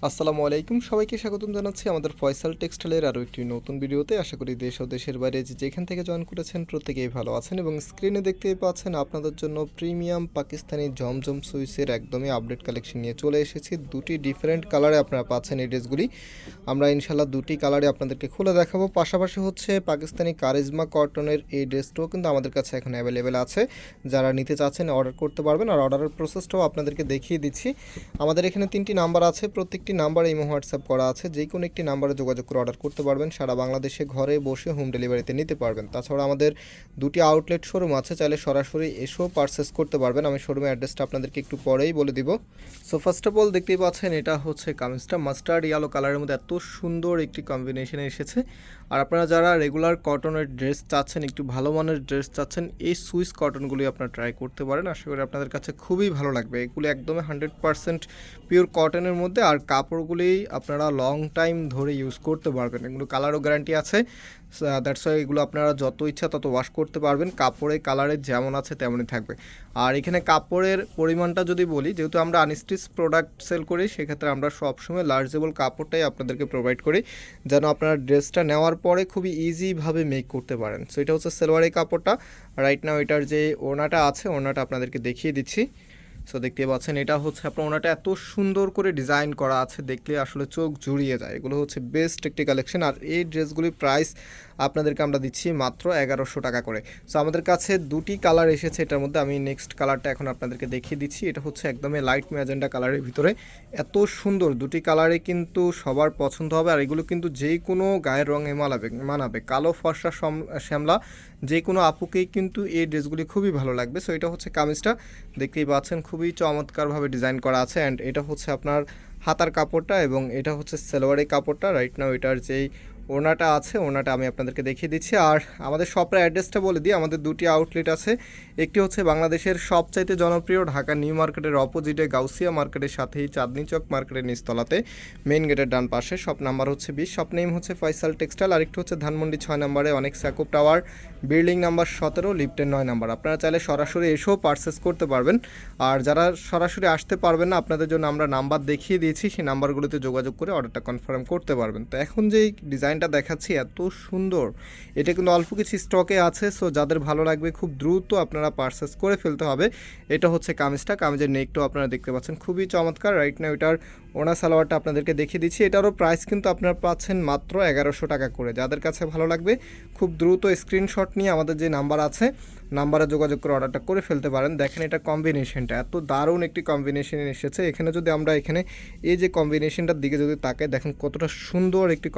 আসসালামু আলাইকুম, সবাইকে স্বাগতম জানাচ্ছি আমাদের ফয়সাল টেক্সটাইলের আরও একটি নতুন ভিডিওতে। আশা করি দেশ ও দেশের বাইরে যেখান থেকে জয়েন করেছেন প্রত্যেকেই ভালো আছেন এবং স্ক্রিনে দেখতেই পাচ্ছেন আপনাদের জন্য প্রিমিয়াম পাকিস্তানি জমজম সুইসের একদমই আপডেট কালেকশন নিয়ে চলে এসেছি। দুটি ডিফারেন্ট কালারে আপনারা পাচ্ছেন এই ড্রেসগুলি। আমরা ইনশাল্লাহ দুটি কালারে আপনাদেরকে খুলে দেখাবো। পাশাপাশি হচ্ছে পাকিস্তানি কারিজমা কটনের এই ড্রেসটাও কিন্তু আমাদের কাছে এখন অ্যাভেলেবেল আছে। যারা নিতে চাচ্ছেন অর্ডার করতে পারবেন, আর অর্ডারের প্রসেসটাও আপনাদেরকে দেখিয়ে দিচ্ছি। আমাদের এখানে তিনটি নাম্বার আছে, প্রত্যেকটি নাম্বারে ইমো হোয়াটসঅ্যাপ করা আছে। যে কোনো একটি নাম্বারে যোগাযোগ করে অর্ডার করতে পারবেন। সারা বাংলাদেশে ঘরে বসে হোম ডেলিভারিতে নিতে পারবেন। তাছাড়া আমাদের দুটি আউটলেট শোরুম আছে, চাইলে সরাসরি এসেও পারচেস করতে পারবেন। আমি শোরুমের অ্যাড্রেসটা আপনাদেরকে একটু পরেই বলে দিব। সো ফার্স্ট অফ অল দেখতেই পাচ্ছেন, এটা হচ্ছে কামিজটা মাস্টার্ড ইয়েলো কালারের মধ্যে এত সুন্দর একটি কম্বিনেশনে এসেছে। আর আপনারা যারা রেগুলার কটনের ড্রেস চাচ্ছেন, একটু ভালো মানের ড্রেস চাচ্ছেন, এই সুইস কটনগুলি আপনারা ট্রাই করতে পারেন। আশা করি আপনাদের কাছে খুবই ভালো লাগবে। এগুলি একদমই 100% পিওর কটনের মধ্যে, আর কাপড়গুলি আপনারা লং টাইম ধরে ইউজ করতে পারবেন। এগুলো কালারও গ্যারান্টি আছে। দ্যাটস ওয়াই এগুলো আপনারা যত ইচ্ছা তত ওয়াশ করতে পারবেন। কাপড়ে কালারে যেমন আছে তেমনই থাকবে। আর এখানে কাপড়ের পরিমাণটা যদি বলি, যেহেতু আমরা আনস্টিচ প্রোডাক্ট সেল করি, সেক্ষেত্রে আমরা সবসময় লার্জেবল কাপড়টাই আপনাদেরকে প্রোভাইড করি, যেন আপনারা ড্রেসটা নেওয়ার পরে খুবই ইজিভাবে মেক করতে পারেন। সো এটা হচ্ছে সেলোয়ারি কাপড়টা। রাইট নাও এটার যে ওড়নাটা আছে, ওড়নাটা আপনাদেরকে দেখিয়ে দিচ্ছি। সো দেখতে পাচ্ছেন, এটা হচ্ছে আপনার ওনাটা এত সুন্দর করে ডিজাইন করা আছে, দেখলে আসলে চোখ জুড়িয়ে যায়। এগুলো হচ্ছে বেস্ট একটি কালেকশন। আর এই ড্রেসগুলির প্রাইস আপনাদেরকে আমরা দিচ্ছি মাত্র 1100 টাকা করে। সো আমাদের কাছে দুটি কালার এসেছে, এটার মধ্যে আমি নেক্সট কালারটা এখন আপনাদেরকে দেখিয়ে দিচ্ছি। এটা হচ্ছে একদমই লাইট ম্যাজেন্ডা কালারের ভিতরে, এত সুন্দর। দুটি কালারে কিন্তু সবার পছন্দ হবে। আর এগুলো কিন্তু যে কোনো গায়ের রঙে মানাবে। কালো ফর্সা শ্যামলা যে কোনো আপুকেই কিন্তু এই ড্রেসগুলি খুবই ভালো লাগবে। সো এটা হচ্ছে কামিজটা, দেখতেই পাচ্ছেন খুবই চমৎকারভাবে ডিজাইন করা আছে। অ্যান্ড এটা হচ্ছে আপনার হাতার কাপড়টা এবং এটা হচ্ছে সালোয়ারের কাপড়টা। রাইট নাও এটার যেই ওড়নাটা আছে, ওড়নাটা আমি আপনাদেরকে দেখিয়ে দিচ্ছি। আর আমাদের শপের অ্যাড্রেসটা বলে দিই। আমাদের দুটি আউটলেট আছে। একটি হচ্ছে বাংলাদেশের সবচাইতে জনপ্রিয় ঢাকা নিউ মার্কেটের অপোজিটে গাউসিয়া মার্কেটের সাথেই চাঁদনি চক মার্কেটের নিচতলাতে মেইন গেটের ডান পাশে। শপ নাম্বার হচ্ছে 20। শপ নেম হচ্ছে ফয়সাল টেক্সটাইল। আরেকটু হচ্ছে ধানমন্ডি 6 নম্বরে অনেক স্যাকুপ টাওয়ার, বিল্ডিং নাম্বার 17, লিফটের 9 নাম্বার। আপনারা চাইলে সরাসরি এসেও পারচেস করতে পারবেন। আর যারা সরাসরি আসতে পারবেন না, আপনাদের জন্য আমরা নাম্বার দেখিয়ে দিয়েছি, সেই নাম্বারগুলোতে যোগাযোগ করে অর্ডারটা কনফার্ম করতে পারবেন। তো এখন যেই ডিজাইনটা দেখাচ্ছি এত সুন্দর, এটা কিন্তু অল্প কিছু স্টকে আছে। সো যাদের ভালো লাগবে খুব দ্রুত আপনারা পারচেস করে ফেলতে হবে। এটা হচ্ছে কামিজটা, কামিজের নেকটাও আপনারা দেখতে পাচ্ছেন খুবই চমৎকার। রাইট না এটার ওনা সালোয়ারটা আপনাদেরকে দেখিয়ে দিচ্ছি। এটারও প্রাইস কিন্তু আপনারা পাচ্ছেন মাত্র 1100 টাকা করে। যাদের কাছে ভালো লাগবে খুব দ্রুত স্ক্রিনশট নিয়ে আমাদের যে নাম্বার আছে, নাম্বারে যোগাযোগ করে অর্ডারটা করে ফেলতে পারেন। দেখেন এটা কম্বিনেশনটা এত দারুণ একটি কম্বিনেশন এসেছে। এখানে যদি আমরা এখানে এই যে কম্বিনেশনটার দিকে যদি তাকাই, দেখেন কতটা সুন্দর একটি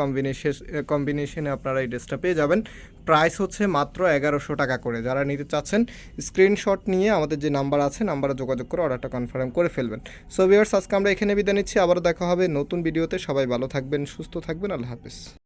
কম্বিনেশনে আপনারা এই ড্রেসটা পেয়ে যাবেন। প্রাইস হচ্ছে মাত্র 1100 টাকা করে। যারা নিতে চাচ্ছেন স্ক্রিনশট নিয়ে আমাদের যে নাম্বার আছে, নাম্বারে যোগাযোগ করে অর্ডারটা কনফার্ম করে ফেলবেন। সো ভিউয়ার্স, আজকে আমরা এখানে বিদায় নিচ্ছি। আবারও দেখা হবে নতুন ভিডিওতে। সবাই ভালো থাকবেন, সুস্থ থাকবেন। আল্লাহ হাফেজ।